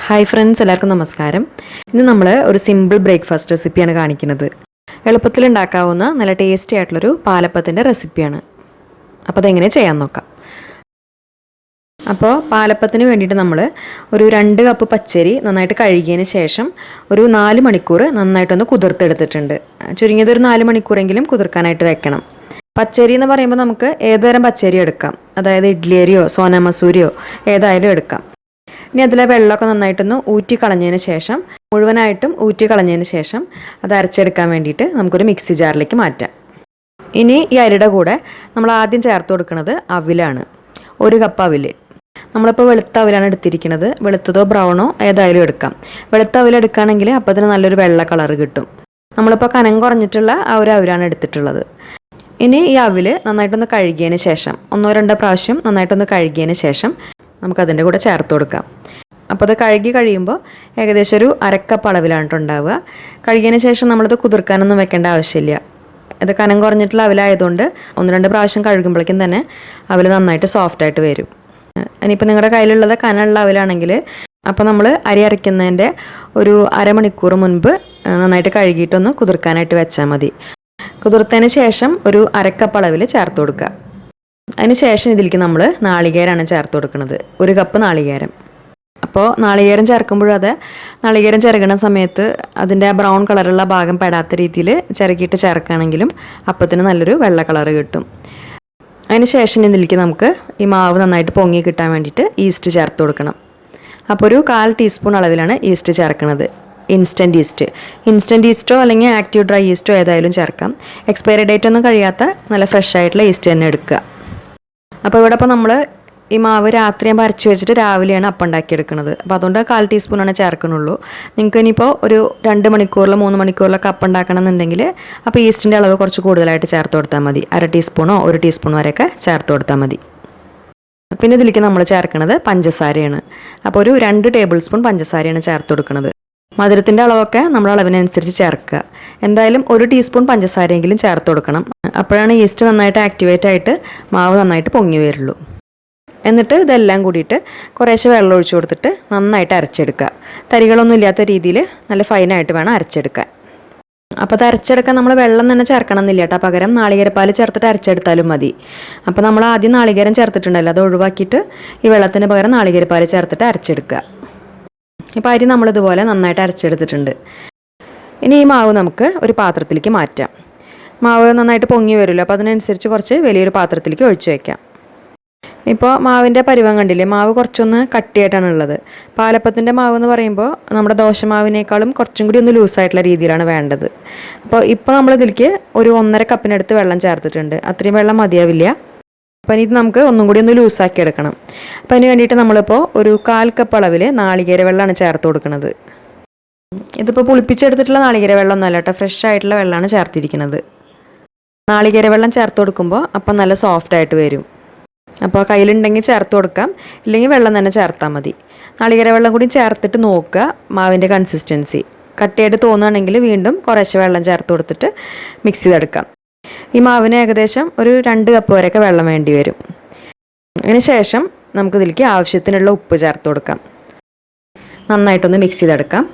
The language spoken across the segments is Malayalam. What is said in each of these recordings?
ഹായ് ഫ്രണ്ട്സ്, എല്ലാവർക്കും നമസ്കാരം. ഇന്ന് നമ്മൾ ഒരു സിമ്പിൾ ബ്രേക്ക്ഫാസ്റ്റ് റെസിപ്പിയാണ് കാണിക്കുന്നത്. എളുപ്പത്തിൽ ഉണ്ടാക്കാവുന്ന നല്ല ടേസ്റ്റി ആയിട്ടുള്ളൊരു പാലപ്പത്തിൻ്റെ റെസിപ്പിയാണ്. അപ്പോൾ അതെങ്ങനെ ചെയ്യാൻ നോക്കാം. അപ്പോൾ പാലപ്പത്തിന് വേണ്ടിയിട്ട് നമ്മൾ ഒരു 2 കപ്പ് പച്ചരി നന്നായിട്ട് കഴുകിയതിന് ശേഷം ഒരു 4 മണിക്കൂർ നന്നായിട്ടൊന്ന് കുതിർത്തെടുത്തിട്ടുണ്ട്. ചുരുങ്ങിയത് ഒരു 4 മണിക്കൂറെങ്കിലും കുതിർക്കാനായിട്ട് വെക്കണം. പച്ചരി എന്ന് പറയുമ്പോൾ നമുക്ക് ഏതുതരം പച്ചരി എടുക്കാം. അതായത് ഇഡ്ലി അരിയോ സോന മസൂരിയോ ഏതായാലും എടുക്കാം. ഇനി അതിലെ വെള്ളമൊക്കെ നന്നായിട്ടൊന്ന് ഊറ്റിക്കളഞ്ഞതിന് ശേഷം മുഴുവനായിട്ടും ഊറ്റിക്കളഞ്ഞതിന് ശേഷം അത് അരച്ചെടുക്കാൻ വേണ്ടിയിട്ട് നമുക്കൊരു മിക്സി ജാറിലേക്ക് മാറ്റാം. ഇനി ഈ അരിയുടെ കൂടെ നമ്മൾ ആദ്യം ചേർത്ത് കൊടുക്കുന്നത് അവിലാണ്. 1 കപ്പ് അവിൽ. നമ്മളിപ്പോൾ വെളുത്ത അവിലാണ് എടുത്തിരിക്കുന്നത്. വെളുത്തതോ ബ്രൗണോ ഏതായാലും എടുക്കാം. വെളുത്ത അവിൽ എടുക്കുകയാണെങ്കിൽ അപ്പോൾ അതിന് നല്ലൊരു വെള്ള കളർ കിട്ടും. നമ്മളിപ്പോൾ കനം കുറഞ്ഞിട്ടുള്ള ആ ഒരു അവിലാണ് എടുത്തിട്ടുള്ളത്. ഇനി ഈ അവിൽ നന്നായിട്ടൊന്ന് കഴുകിയതിന് ശേഷം 1-2 പ്രാവശ്യം നന്നായിട്ടൊന്ന് കഴുകിയതിന് ശേഷം നമുക്കതിൻ്റെ കൂടെ ചേർത്ത് കൊടുക്കാം. അപ്പോൾ അത് കഴുകി കഴിയുമ്പോൾ ഏകദേശം ഒരു 1/2 കപ്പ് അളവിലാണ് ഉണ്ടാവുക. കഴുകിയതിന് ശേഷം നമ്മളത് കുതിർക്കാനൊന്നും വെക്കേണ്ട ആവശ്യമില്ല. അത് കനം കുറഞ്ഞിട്ടുള്ള അവിലായതുകൊണ്ട് 1-2 പ്രാവശ്യം കഴുകുമ്പോഴേക്കും തന്നെ അവിൽ നന്നായിട്ട് സോഫ്റ്റായിട്ട് വരും. ഇനിയിപ്പോൾ നിങ്ങളുടെ കയ്യിലുള്ളത് കനമുള്ള അവിലാണെങ്കിൽ അപ്പോൾ നമ്മൾ അരി അരയ്ക്കുന്നതിൻ്റെ ഒരു അരമണിക്കൂർ മുൻപ് നന്നായിട്ട് കഴുകിയിട്ടൊന്ന് കുതിർക്കാനായിട്ട് വെച്ചാൽ മതി. കുതിർത്തതിന് ശേഷം ഒരു 1/2 കപ്പ് അളവിൽ ചേർത്ത് കൊടുക്കുക. അതിന് ശേഷം ഇതിലേക്ക് നമ്മൾ നാളികേരമാണ് ചേർത്ത് കൊടുക്കുന്നത്. 1 കപ്പ് നാളികേരം. അപ്പോൾ നാളികേരം ചേർക്കുമ്പോഴും അത് നാളികേരം ചിരകണ സമയത്ത് അതിൻ്റെ ബ്രൗൺ കളറുള്ള ഭാഗം പെടാത്ത രീതിയിൽ ചിരകിയിട്ട് ചേർക്കുകയാണെങ്കിലും അപ്പത്തിന് നല്ലൊരു വെള്ള കളറ് കിട്ടും. അതിന് ശേഷം ഇതിലേക്ക് നമുക്ക് ഈ മാവ് നന്നായിട്ട് പൊങ്ങി കിട്ടാൻ വേണ്ടിയിട്ട് ഈസ്റ്റ് ചേർത്ത് കൊടുക്കണം. അപ്പോൾ ഒരു 1/4 ടീസ്പൂൺ അളവിലാണ് ഈസ്റ്റ് ചേർക്കുന്നത്. ഇൻസ്റ്റൻറ്റ് ഈസ്റ്റോ അല്ലെങ്കിൽ ആക്റ്റീവ് ഡ്രൈ ഈസ്റ്റോ ഏതായാലും ചേർക്കാം. എക്സ്പയറി ഡേറ്റ് ഒന്നും കഴിയാത്ത നല്ല ഫ്രഷ് ആയിട്ടുള്ള ഈസ്റ്റ് തന്നെ എടുക്കുക. അപ്പോൾ ഇവിടെ ഇപ്പോൾ നമ്മൾ ഈ മാവ് രാത്രി ഞാൻ അരച്ച് വെച്ചിട്ട് രാവിലെയാണ് അപ്പം ഉണ്ടാക്കിയെടുക്കുന്നത്. അപ്പോൾ അതുകൊണ്ട് 1/4 ടീസ്പൂണാണ് ചേർക്കണുള്ളൂ. നിങ്ങൾക്ക് ഇനിയിപ്പോൾ ഒരു 2 മണിക്കൂറിലോ 3 മണിക്കൂറിലൊക്കെ അപ്പം ഉണ്ടാക്കണം എന്നുണ്ടെങ്കിൽ അപ്പോൾ ഈസ്റ്റിൻ്റെ അളവ് കുറച്ച് കൂടുതലായിട്ട് ചേർത്ത് കൊടുത്താൽ മതി. 1/2 ടീസ്പൂണോ 1 ടീസ്പൂൺ വരെയൊക്കെ ചേർത്ത് കൊടുത്താൽ മതി. പിന്നെ ഇതിലേക്ക് നമ്മൾ ചേർക്കുന്നത് പഞ്ചസാരയാണ്. അപ്പോൾ ഒരു 2 ടേബിൾ സ്പൂൺ പഞ്ചസാരയാണ് ചേർത്ത് കൊടുക്കുന്നത്. മധുരത്തിൻ്റെ അളവൊക്കെ നമ്മൾ അളവിനനുസരിച്ച് ചേർക്കുക. എന്തായാലും 1 ടീസ്പൂൺ പഞ്ചസാരയെങ്കിലും ചേർത്ത് കൊടുക്കണം. അപ്പോഴാണ് ഈസ്റ്റ് നന്നായിട്ട് ആക്ടിവേറ്റ് ആയിട്ട് മാവ് നന്നായിട്ട് പൊങ്ങി വരുള്ളൂ. എന്നിട്ട് ഇതെല്ലാം കൂടിയിട്ട് കുറേശ്ശെ വെള്ളം ഒഴിച്ചു കൊടുത്തിട്ട് നന്നായിട്ട് അരച്ചെടുക്കുക. തരികളൊന്നും ഇല്ലാത്ത രീതിയിൽ നല്ല ഫൈനായിട്ട് വേണം അരച്ചെടുക്കാൻ. അപ്പോൾ അത് അരച്ചെടുക്കാൻ നമ്മൾ വെള്ളം തന്നെ ചേർക്കണം എന്നില്ല കേട്ടോ. പകരം നാളികേരപ്പാൽ ചേർത്തിട്ട് അരച്ചെടുത്താലും മതി. അപ്പോൾ നമ്മൾ ആദ്യം നാളികേരം ചേർത്തിട്ടുണ്ടല്ലോ, അത് ഒഴിവാക്കിയിട്ട് ഈ വെള്ളത്തിന് പകരം നാളികേരപ്പാൽ ചേർത്തിട്ട് അരച്ചെടുക്കുക. ഇപ്പോൾ അരി നമ്മളിതുപോലെ നന്നായിട്ട് അരച്ചെടുത്തിട്ടുണ്ട്. ഇനി ഈ മാവ് നമുക്ക് ഒരു പാത്രത്തിലേക്ക് മാറ്റാം. മാവ് നന്നായിട്ട് പൊങ്ങി വരുമല്ലോ, അപ്പോൾ അതിനനുസരിച്ച് കുറച്ച് വലിയൊരു പാത്രത്തിലേക്ക് ഒഴിച്ചു വയ്ക്കാം. ഇപ്പോൾ മാവിൻ്റെ പരുവം കണ്ടില്ലേ, മാവ് കുറച്ചൊന്ന് കട്ടിയായിട്ടാണ് ഉള്ളത്. പാലപ്പത്തിൻ്റെ മാവ് എന്ന് പറയുമ്പോൾ നമ്മുടെ ദോശമാവിനേക്കാളും കുറച്ചും കൂടി ഒന്ന് ലൂസായിട്ടുള്ള രീതിയിലാണ് വേണ്ടത്. ഇപ്പോൾ നമ്മളിതിലേക്ക് ഒരു 1.5 കപ്പിനടുത്ത് വെള്ളം ചേർത്തിട്ടുണ്ട്. അത്രയും വെള്ളം മതിയാവില്ല. അപ്പോൾ ഇത് നമുക്ക് ഒന്നും കൂടി ഒന്ന് ലൂസാക്കി എടുക്കണം. അപ്പോൾ അതിന് വേണ്ടിയിട്ട് നമ്മളിപ്പോൾ ഒരു 1/4 കപ്പ് അളവിൽ നാളികേര വെള്ളമാണ് ചേർത്ത് കൊടുക്കുന്നത്. ഇതിപ്പോൾ പുളിപ്പിച്ചെടുത്തിട്ടുള്ള നാളികേര വെള്ളം ഒന്നുമല്ല കേട്ടോ, ഫ്രഷ് ആയിട്ടുള്ള വെള്ളമാണ് ചേർത്തിരിക്കുന്നത്. നാളികേര വെള്ളം ചേർത്ത് കൊടുക്കുമ്പോൾ അപ്പം നല്ല സോഫ്റ്റായിട്ട് വരും. അപ്പോൾ കയ്യിലുണ്ടെങ്കിൽ ചേർത്ത് കൊടുക്കാം, ഇല്ലെങ്കിൽ വെള്ളം തന്നെ ചേർത്താൽ മതി. നാളികേര വെള്ളം കൂടി ചേർത്തിട്ട് നോക്കുക മാവിൻ്റെ കൺസിസ്റ്റൻസി. കട്ടിയായിട്ട് തോന്നുകയാണെങ്കിൽ വീണ്ടും കുറേശ്ശെ വെള്ളം ചേർത്ത് കൊടുത്തിട്ട് മിക്സ് ചെയ്തെടുക്കാം. ഈ മാവിന് ഏകദേശം ഒരു 2 കപ്പ് വരെയൊക്കെ വെള്ളം വേണ്ടി വരും. അതിന് ശേഷം നമുക്കിതിലേക്ക് ആവശ്യത്തിനുള്ള ഉപ്പ് ചേർത്ത് കൊടുക്കാം. നന്നായിട്ടൊന്ന് മിക്സ് ചെയ്തെടുക്കാം.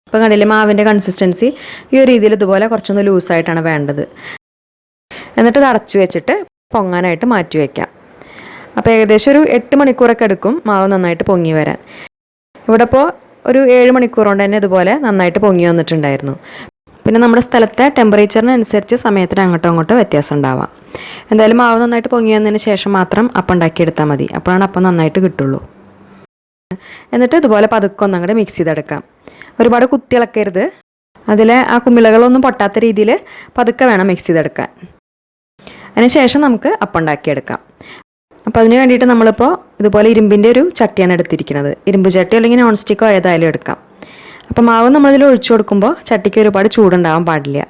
ഇപ്പം കണ്ടില്ലേ, മാവിൻ്റെ കൺസിസ്റ്റൻസി ഈ ഒരു രീതിയിൽ ഇതുപോലെ കുറച്ചൊന്ന് ലൂസായിട്ടാണ് വേണ്ടത്. എന്നിട്ട് ഇത് അടച്ചു വെച്ചിട്ട് പൊങ്ങാനായിട്ട് മാറ്റി വയ്ക്കാം. അപ്പോൾ ഏകദേശം ഒരു 8 മണിക്കൂറൊക്കെ എടുക്കും മാവ് നന്നായിട്ട് പൊങ്ങി വരാൻ. ഇവിടെ ഇപ്പോൾ ഒരു 7 മണിക്കൂർ കൊണ്ട് തന്നെ ഇതുപോലെ നന്നായിട്ട് പൊങ്ങി വന്നിട്ടുണ്ടായിരുന്നു. പിന്നെ നമ്മുടെ സ്ഥലത്തെ ടെമ്പറേച്ചറിനനുസരിച്ച് സമയത്തിന് അങ്ങോട്ടോ ഇങ്ങോട്ടോ വ്യത്യാസം ഉണ്ടാവാം. എന്തായാലും മാവ് നന്നായിട്ട് പൊങ്ങി വന്നതിന് ശേഷം മാത്രം അപ്പം ഉണ്ടാക്കിയെടുത്താൽ മതി. അപ്പോഴാണ് അപ്പം നന്നായിട്ട് കിട്ടുള്ളൂ. എന്നിട്ട് ഇതുപോലെ പതുക്കെ ഒന്നങ്ങോട്ട് മിക്സ് ചെയ്തെടുക്കാം. ഒരുപാട് കുത്തിയിളക്കരുത്. അതിലെ ആ കുമിളകളൊന്നും പൊട്ടാത്ത രീതിയിൽ പതുക്കെ വേണം മിക്സ് ചെയ്തെടുക്കാൻ. അതിനുശേഷം നമുക്ക് അപ്പം ഉണ്ടാക്കിയെടുക്കാം. അപ്പോൾ അതിന് വേണ്ടിയിട്ട് നമ്മളിപ്പോൾ ഇതുപോലെ ഇരുമ്പിൻ്റെ ഒരു ചട്ടിയാണ് എടുത്തിരിക്കുന്നത്. ഇരുമ്പ് ചട്ടിയോ അല്ലെങ്കിൽ നോൺ സ്റ്റിക്കോ ഏതായാലും എടുക്കാം. അപ്പോൾ മാവ് നമ്മളിതിൽ ഒഴിച്ചു കൊടുക്കുമ്പോൾ ചട്ടിക്ക് ഒരുപാട് ചൂടുണ്ടാവാൻ പാടില്ല.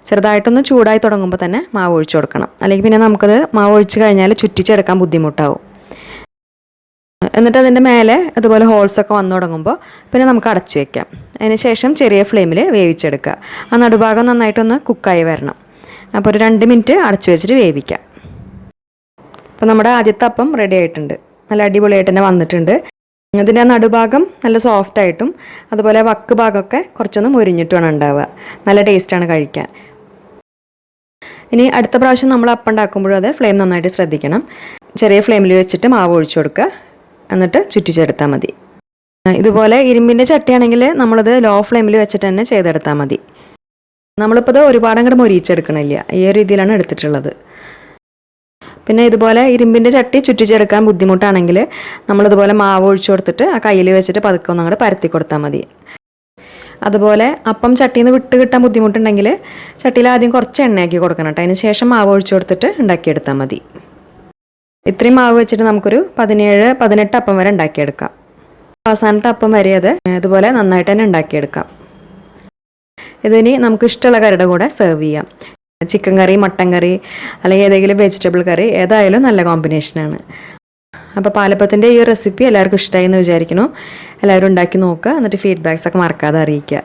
ചെറുതായിട്ടൊന്ന് ചൂടായി തുടങ്ങുമ്പോൾ തന്നെ മാവ് ഒഴിച്ചു കൊടുക്കണം. അല്ലെങ്കിൽ പിന്നെ നമുക്കത് മാവ് ഒഴിച്ച് കഴിഞ്ഞാൽ ചുറ്റിച്ചെടുക്കാൻ ബുദ്ധിമുട്ടാവും. എന്നിട്ട് അതിൻ്റെ മേലെ അതുപോലെ ഹോൾസൊക്കെ വന്നു തുടങ്ങുമ്പോൾ പിന്നെ നമുക്ക് അടച്ചു വയ്ക്കാം. അതിന് ശേഷം ചെറിയ ഫ്ലെയിമിൽ വേവിച്ചെടുക്കുക. ആ നടുഭാഗം നന്നായിട്ടൊന്ന് കുക്കായി വരണം. അപ്പോൾ ഒരു 2 മിനിറ്റ് അടച്ചു വെച്ചിട്ട് വേവിക്കാം. അപ്പോൾ നമ്മുടെ ആദ്യത്തെ അപ്പം റെഡി ആയിട്ടുണ്ട്. നല്ല അടിപൊളിയായിട്ട് തന്നെ വന്നിട്ടുണ്ട്. ഇതിൻ്റെ നടുഭാഗം നല്ല സോഫ്റ്റായിട്ടും അതുപോലെ വക്ക് ഭാഗമൊക്കെ കുറച്ചൊന്ന് മൊരിഞ്ഞിട്ടുമാണ് ഉണ്ടാവുക. നല്ല ടേസ്റ്റാണ് കഴിക്കാൻ. ഇനി അടുത്ത പ്രാവശ്യം നമ്മൾ അപ്പം ഉണ്ടാക്കുമ്പോഴും അത് ഫ്ലെയിം നന്നായിട്ട് ശ്രദ്ധിക്കണം. ചെറിയ ഫ്ലെയിമിൽ വെച്ചിട്ട് മാവ് ഒഴിച്ചു കൊടുക്കുക, എന്നിട്ട് ചുറ്റിച്ചെടുത്താൽ മതി. ഇതുപോലെ ഇരുമ്പിൻ്റെ ചട്ടിയാണെങ്കിൽ നമ്മളത് ലോ ഫ്ലെയിമിൽ വെച്ചിട്ട് തന്നെ ചെയ്തെടുത്താൽ മതി. നമ്മളിപ്പോൾ ഇത് ഒരുപാട് അങ്ങോട്ട് മൊരിയിച്ചെടുക്കണില്ല, ഈ ഒരു രീതിയിലാണ് എടുത്തിട്ടുള്ളത്. പിന്നെ ഇതുപോലെ ഇരുമ്പിൻ്റെ ചട്ടി ചുറ്റിച്ചെടുക്കാൻ ബുദ്ധിമുട്ടാണെങ്കിൽ നമ്മളിതുപോലെ മാവ് ഒഴിച്ചു കൊടുത്തിട്ട് ആ കയ്യിൽ വെച്ചിട്ട് പതുക്കെ ഒന്ന് അങ്ങോട്ട് പരത്തി കൊടുത്താൽ മതി. അതുപോലെ അപ്പം ചട്ടിയിൽ നിന്ന് വിട്ട് കിട്ടാൻ ബുദ്ധിമുട്ടുണ്ടെങ്കിൽ ചട്ടിയിൽ ആദ്യം കുറച്ച് എണ്ണയാക്കി കൊടുക്കണം കേട്ടോ. അതിന് ശേഷം മാവ് ഒഴിച്ചു കൊടുത്തിട്ട് ഉണ്ടാക്കിയെടുത്താൽ മതി. ഇത്രയും മാവ് വെച്ചിട്ട് നമുക്കൊരു 17-18 അപ്പം വരെ ഉണ്ടാക്കിയെടുക്കാം. അവസാനത്തെ അപ്പം വരെ അത് ഇതുപോലെ നന്നായിട്ട് തന്നെ ഉണ്ടാക്കിയെടുക്കാം. ഇതിന് നമുക്ക് ഇഷ്ടമുള്ള കറിയുടെ കൂടെ സെർവ് ചെയ്യാം. ചിക്കൻ കറി, മട്ടൻ കറി, അല്ലെങ്കിൽ ഏതെങ്കിലും വെജിറ്റബിൾ കറി, ഏതായാലും നല്ല കോമ്പിനേഷനാണ്. അപ്പോൾ പാലപ്പത്തിൻ്റെ ഈ റെസിപ്പി എല്ലാവർക്കും ഇഷ്ടമായി എന്ന് വിചാരിക്കുന്നു. എല്ലാവരും ഉണ്ടാക്കി നോക്കുക, എന്നിട്ട് ഫീഡ്ബാക്സ് ഒക്കെ മറക്കാതെ അറിയിക്കുക.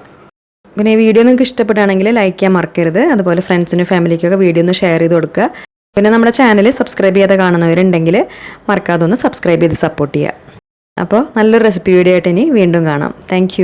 പിന്നെ ഈ വീഡിയോ നിങ്ങൾക്ക് ഇഷ്ടപ്പെടുകയാണെങ്കിൽ ലൈക്ക് ചെയ്യാൻ മറക്കരുത്. അതുപോലെ ഫ്രണ്ട്സിനും ഫാമിലിക്കൊക്കെ വീഡിയോ ഒന്ന് ഷെയർ ചെയ്ത് കൊടുക്കുക. പിന്നെ നമ്മുടെ ചാനൽ സബ്സ്ക്രൈബ് ചെയ്യാതെ കാണുന്നവരുണ്ടെങ്കിൽ മറക്കാതെ ഒന്ന് സബ്സ്ക്രൈബ് ചെയ്ത് സപ്പോർട്ട് ചെയ്യുക. അപ്പോൾ നല്ലൊരു റെസിപ്പി വീഡിയോ ആയിട്ട് ഇനി വീണ്ടും കാണാം. താങ്ക്